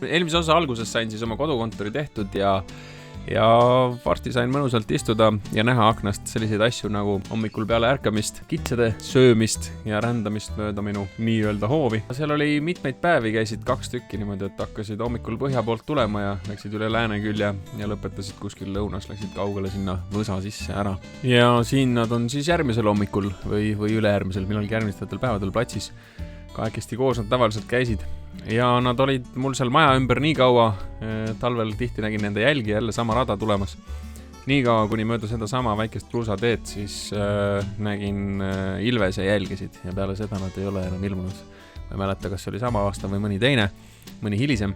Eelmise osa alguses sain siis oma kodukontori tehtud ja varsti sain mõnusalt istuda ja näha aknast selliseid asju nagu hommikul peale ärkamist, kitsede söömist ja rändamist mööda minu nii-öelda hoovi. Seal oli mitmeid päevi, käisid 2 tükki niimoodi, et hakkasid hommikul põhja poolt tulema ja läksid üle Läänekülje ja lõpetasid kuskil lõunas, läksid kaugele sinna Võsa sisse ära. Ja siin nad on siis järgmisel hommikul või ülejärgmisel, millalgi järgmistatel päevadel platsis. Kahekesti koos nad tavaliselt käisid ja nad olid mul seal maja ümber nii kaua, talvel tihti nägin nende jälgi jälle sama rada tulemas. Nii kaua, kuni mööda seda sama väikest kruusateed, siis nägin ilvese jälgisid ja peale seda nad ei ole enam ilmunud. Ma ei mäleta, kas see oli sama aasta või mõni teine, mõni hilisem,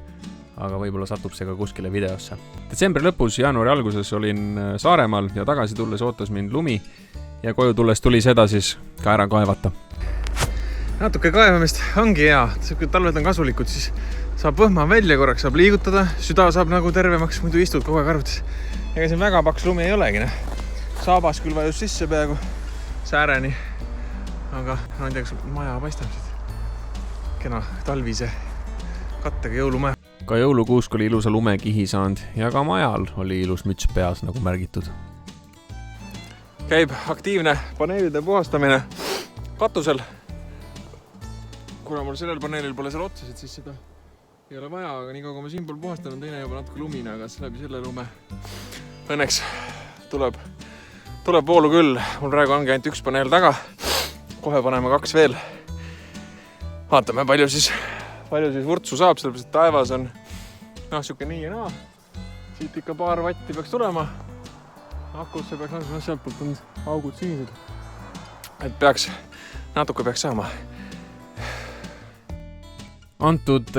aga võib-olla satub see ka kuskile videosse. Detsembri lõpus, jaanuari alguses olin Saaremaal ja tagasi tulles ootas mind lumi ja koju tulles tuli seda siis ka ära kaevata. Natuke kaevamist ongi hea, kui talved on kasulikud, siis saab võhma välja korraks, saab liigutada, süda saab nagu tervemaks, muidu istud kogu aeg arvutis. Ega siin väga paks lumi ei olegi, saabas küll vajus sisse peaaegu sääreni, aga ma ei tea, kas maja paistab siit. Kena talvise kattega jõulumaja. Ka jõulukuusk oli ilusa lumekihi saanud ja ka majal oli ilus müts peas nagu märgitud. Käib aktiivne paneelide puhastamine katusel. Kuna mul sellel paneelil pole seal otsasid, siis seda ei ole vaja, aga nii kaua ma siin pool puhastan on teine juba natuke lumine, aga läbi selle lume õnneks tuleb voolu küll. Mul praegu ongi ainult 1 paneel taga, kohe paneme 2 veel. Vaatame, palju siis vurtsu saab, sellepärast, et taevas on siuke nii ja naa. Siit ikka paar vatti peaks tulema. Akusse peaks, sealt poolt on augud sinised. Et natuke peaks saama. Antud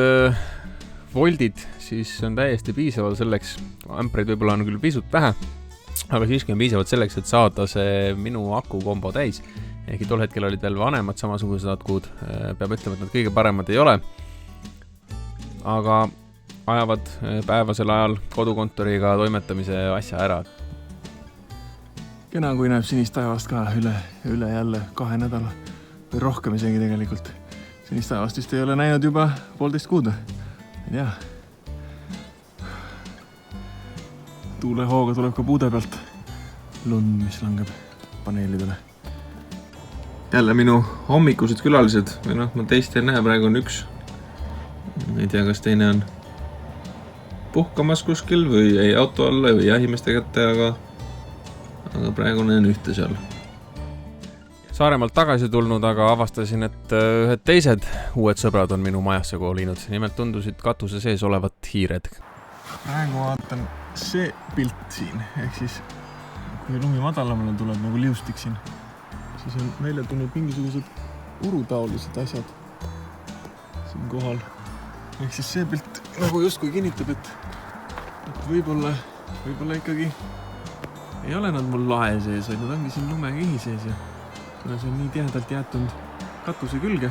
voldid siis on täiesti piisaval selleks, ämpreid võib-olla on küll pisut vähe, aga siiski on piisavalt selleks, et saada see minu akukombo täis. Ehkki tol hetkel olid veel vanemad samasugused akud, peab ütlema, et nad kõige paremad ei ole, aga ajavad päevasel ajal kodukontoriga toimetamise asja ära. Kena, kui näeb sinist taevast ka üle jälle 2 nädala või rohkem isegi tegelikult. Sinist taevast vist ei ole näinud juba 1,5 kuud. Ei tea. Tuulehooga tuleb ka puude pealt lund, mis langeb paneelidele. Jälle minu hommikused külalised. Või ma teist ei näe, praegu on 1. Ei tea, kas teine on puhkamas kuskil või ei auto alla või jahimeeste kätte, aga praegu näen 1 seal. Saaremaalt tagasi tulnud, aga avastasin, et ühed teised uued sõbrad on minu majasse koolinud. Nimelt tundusid katuse sees olevat hiired. Praegu vaatan see pilt siin, ehk siis kui lumi madalamale tuleb nagu liustik siin, siis on välja tulnud mingisugused urutaolised asjad siin kohal. Ehk siis see pilt nagu justkui kinnitab, et võib-olla ikkagi ei ole nad mul lae sees, vaid nad ongi siin lumekihi sees ja kuna see on nii tihedalt jäetunud katuse külge,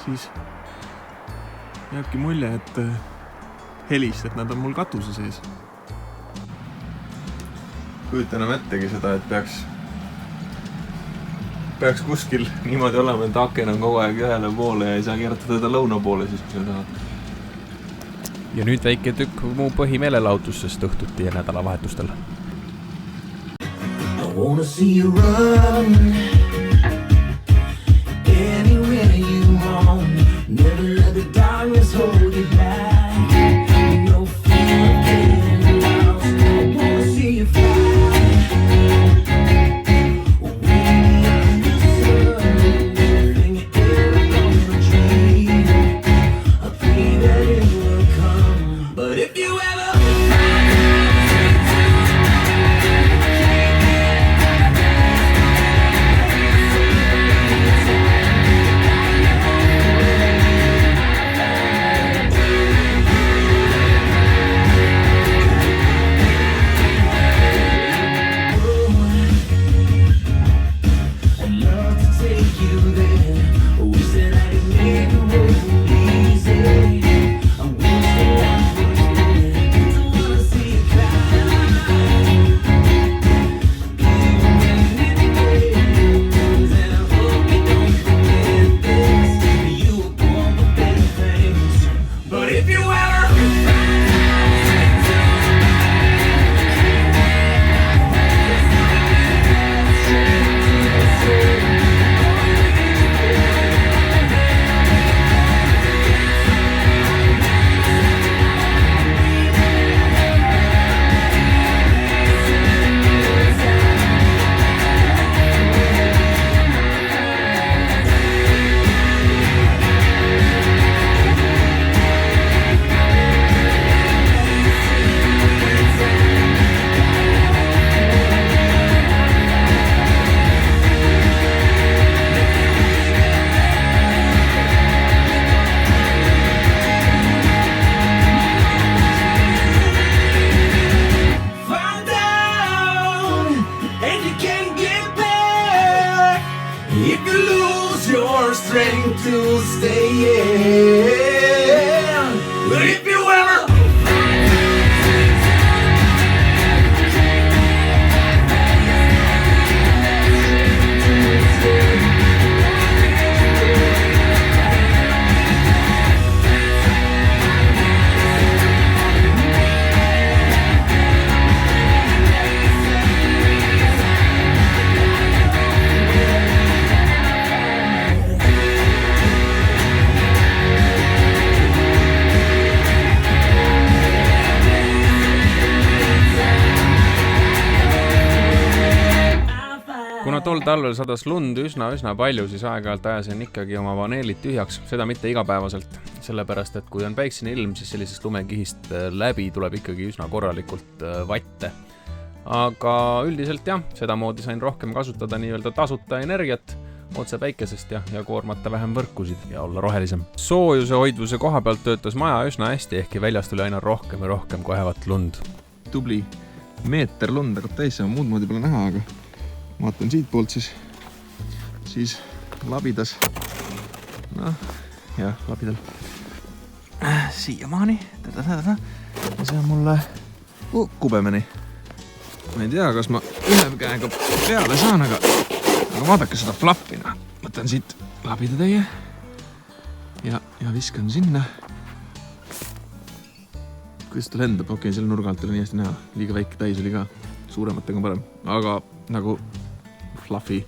siis jääbki mulje, et helist, et nad on mul katuse sees. Kujutan enam ettegi seda, et peaks kuskil niimoodi olema, et aken on kogu aeg ühele poole ja ei saa keerata teda lõuna poole, siis kui seda tahad. Ja nüüd väike tükk muu põhimeelelahutusest õhtuti ja nädalavahetustel. I wanna see you run anywhere you want. Never let the darkness hold you back. No fear of getting lost. I wanna see you fly way beyond the sun. Finger air on the tree. I pray that it will come. But if you ever if you lose your strength to stay, but if you ever kuna tol talvel sadas lund üsna palju, siis aeg-ajalt ajasin ikkagi oma paneelid tühjaks, seda mitte igapäevaselt, sellepärast et kui on päiksene ilm, siis sellisest lumekihist läbi tuleb ikkagi üsna korralikult vatte. Aga üldiselt jah, sedamoodi sain rohkem kasutada nii-öelda tasuta energiat otse päikesest ja koormata vähem võrkusid ja olla rohelisem. Soojuse hoidvuse koha pealt töötas maja üsna hästi, ehkki väljast tuli aina rohkem ja rohkem kohevat lund. Tubli meeter lund hakkab täis, muud moodi pole näha, aga vaatan siit poolt siis labidas, labidal siiamaani, ja see on mulle kubemeni. Ma ei tea, kas ma ühe käega peale saan, aga vaadake seda flappina. Võtan siit labida teie ja viskan sinna. Kuidas ta lendab? Okei, selle nurga alt oli nii hästi näha. Liiga väike täis oli ka. Suurematega parem. Aga nagu fluffy.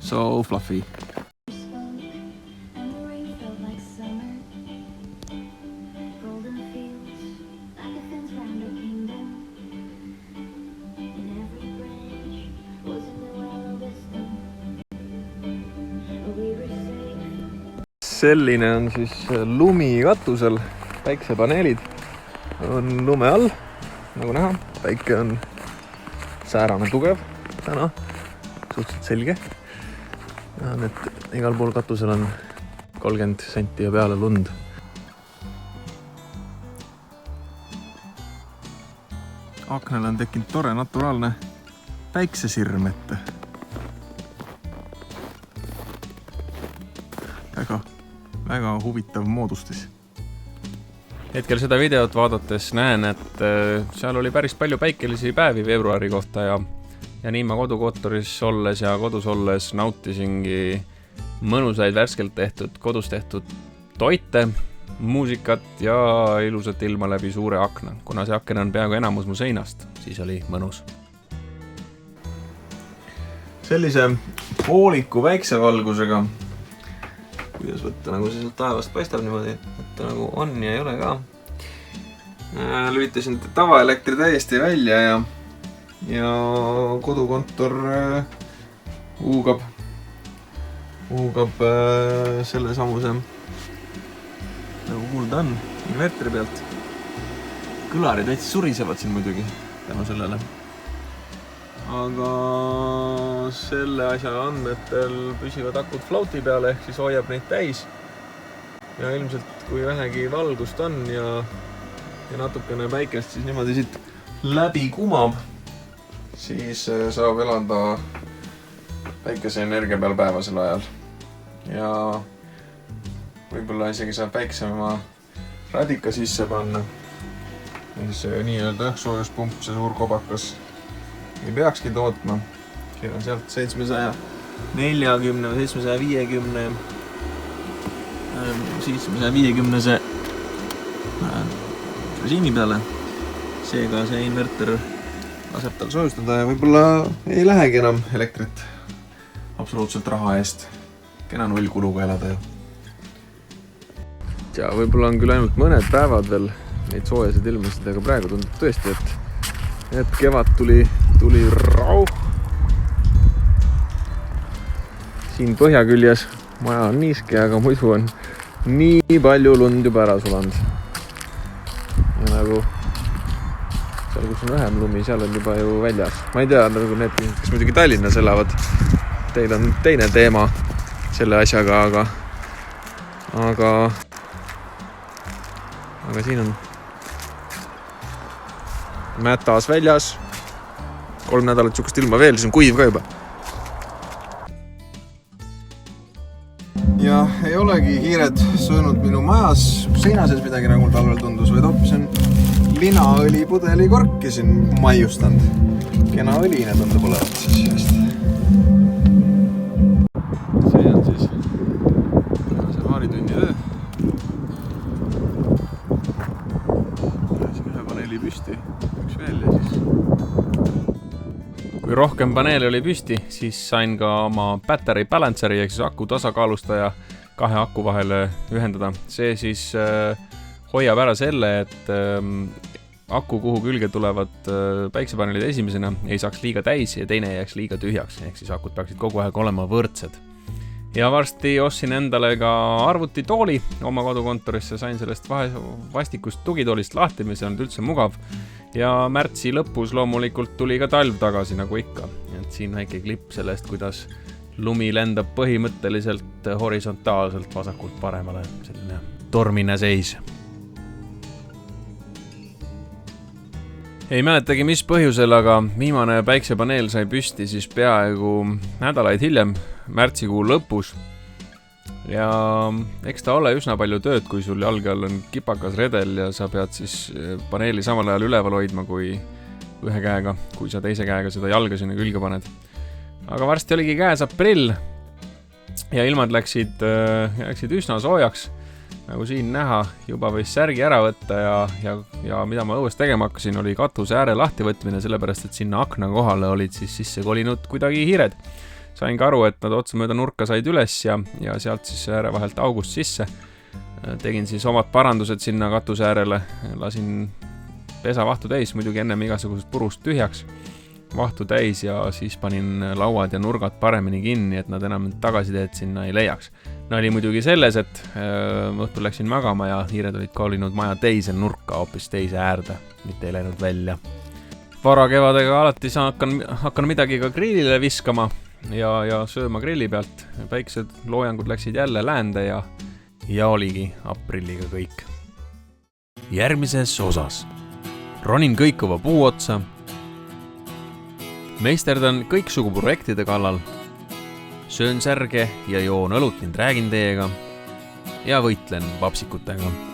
So fluffy. Selline on siis lumi katusel, päiksepaneelid on lume all, nagu näha, päike on säärane tugev täna, suhteliselt selge. Näen, et igal pool katusel on 30 senti ja peale lund. Aknal on tekkinud tore naturaalne päiksesirm ette. Väga huvitav moodustis. Hetkel seda videot vaadates näen, et seal oli päris palju päikelisi päevi veebruari kohta ja nii ma kodukontoris olles ja kodus olles nautisingi mõnusaid värskelt tehtud, kodus tehtud toite, muusikat ja ilusat ilma läbi suure akna. Kuna see aken on peaaegu enamus mu seinast, siis oli mõnus. Sellise pooliku väiksevalgusega, kuidas võtta, nagu see sealt taevast paistab niimoodi, võtta nagu on ja ei ole ka. Lülitasin tavaelektri täiesti välja ja kodukontor huugab selle samuse, nagu kuulda on, inverteri pealt. Kõlarid veits surisevad siin muidugi tänu sellele. Aga selle asja andmetel püsivad akud floati peale, ehk siis hoiab neid täis. Ja ilmselt kui vähegi valgust on ja natukene päikest siis niimoodi siit läbi kumab, siis saab elada päikeseenergia peal päevasel ajal. Ja võib-olla isegi saab väiksema radika sisse panna. Ja siis nii-öelda õhksoojuspump, see suur kobakas ei peakski tootma. Siin on sealt 740 või 750 750-se režiimi peale. Seega see inverter laseb tal soojustada ja võib-olla ei lähegi enam elektrit absoluutselt raha eest. Kena nullkuluga elada ju. Ja võib-olla on küll ainult mõned päevad veel neid soojasid ilmasid, aga praegu tundub tõesti, et kevad tuli rauh. Siin põhjaküljes maja on niiske, aga muidu on nii palju lund juba ära sulanud. Ja nagu seal, kus on vähem lumi, seal on juba ju väljas. Ma ei tea, nagu need, kes muidugi Tallinnas elavad, teil on teine teema selle asjaga, aga siin on mätas väljas, 3 nädalat sukust ilma veel, siis on kuiv ka juba. ei olegi hiired söönud minu majas seina sees midagi, nagu mul talvel tundus, vaid hoopis on linaõlipudeli korki siin maiustanud. Kena õline tundub olevat siis sellest. See on siis see paaritunni töö. Siin ühe paneeli püsti, üks veel ja siis... Kui rohkem paneeli oli püsti, siis sain ka oma battery balanceri ehk siis aku tasakaalustaja kahe aku vahele ühendada. See siis hoiab ära selle, et aku, kuhu külge tulevad päiksepaneelid esimesena, ei saaks liiga täis ja teine jääks liiga tühjaks. Ehk siis akud peaksid kogu aeg olema võrdsed. Ja varsti ostsin endale ka arvutitooli oma kodukontorisse, sain sellest vastikust tugitoolist lahti, mis on üldse mugav. Ja märtsi lõpus loomulikult tuli ka talv tagasi nagu ikka. Et siin väike klipp sellest, kuidas lumi lendab põhimõtteliselt horisontaalselt vasakult paremale. Selline tormine seis. Ei mäletagi mis põhjusel, aga viimane päiksepaneel sai püsti siis peaaegu nädalaid hiljem, märtsikuu lõpus. Ja eks ta ole üsna palju tööd, kui sul jalge all on kipakas redel ja sa pead siis paneeli samal ajal üleval hoidma kui ühe käega, kui sa teise käega seda jalga sinna külge paned. Aga varsti oligi käes aprill ja ilmad läksid üsna soojaks. Nagu siin näha, juba võis särgi ära võtta ja mida ma õues tegema hakkasin, oli katuse ääre lahti võtmine, sellepärast et sinna akna kohale olid siis sisse kolinud kuidagi hiired. Sain ka aru, et nad otsa mööda nurka said üles ja sealt siis ääre vahelt august sisse. Tegin siis omad parandused sinna katuse äärele, lasin pesa vahtu täis, muidugi ennem igasugusest purust tühjaks vahtu täis ja siis panin lauad ja nurgad paremini kinni, et nad enam tagasiteed sinna ei leiaks. No oli muidugi selles, et õhtul läksin magama ja hiired olid kolinud maja teise nurka, hoopis teise äärde, mitte ei läinud välja. Varakevadega alati hakkan midagi ka grillile viskama ja sööma grilli pealt. Päiksed loojangud läksid jälle läände ja oligi aprilliga kõik. Järgmises osas ronin kõikuva puu otsa, meisterdan kõiksugu projektide kallal, söön särge ja joon õlut ning räägin teiega ja võitlen vapsikutega.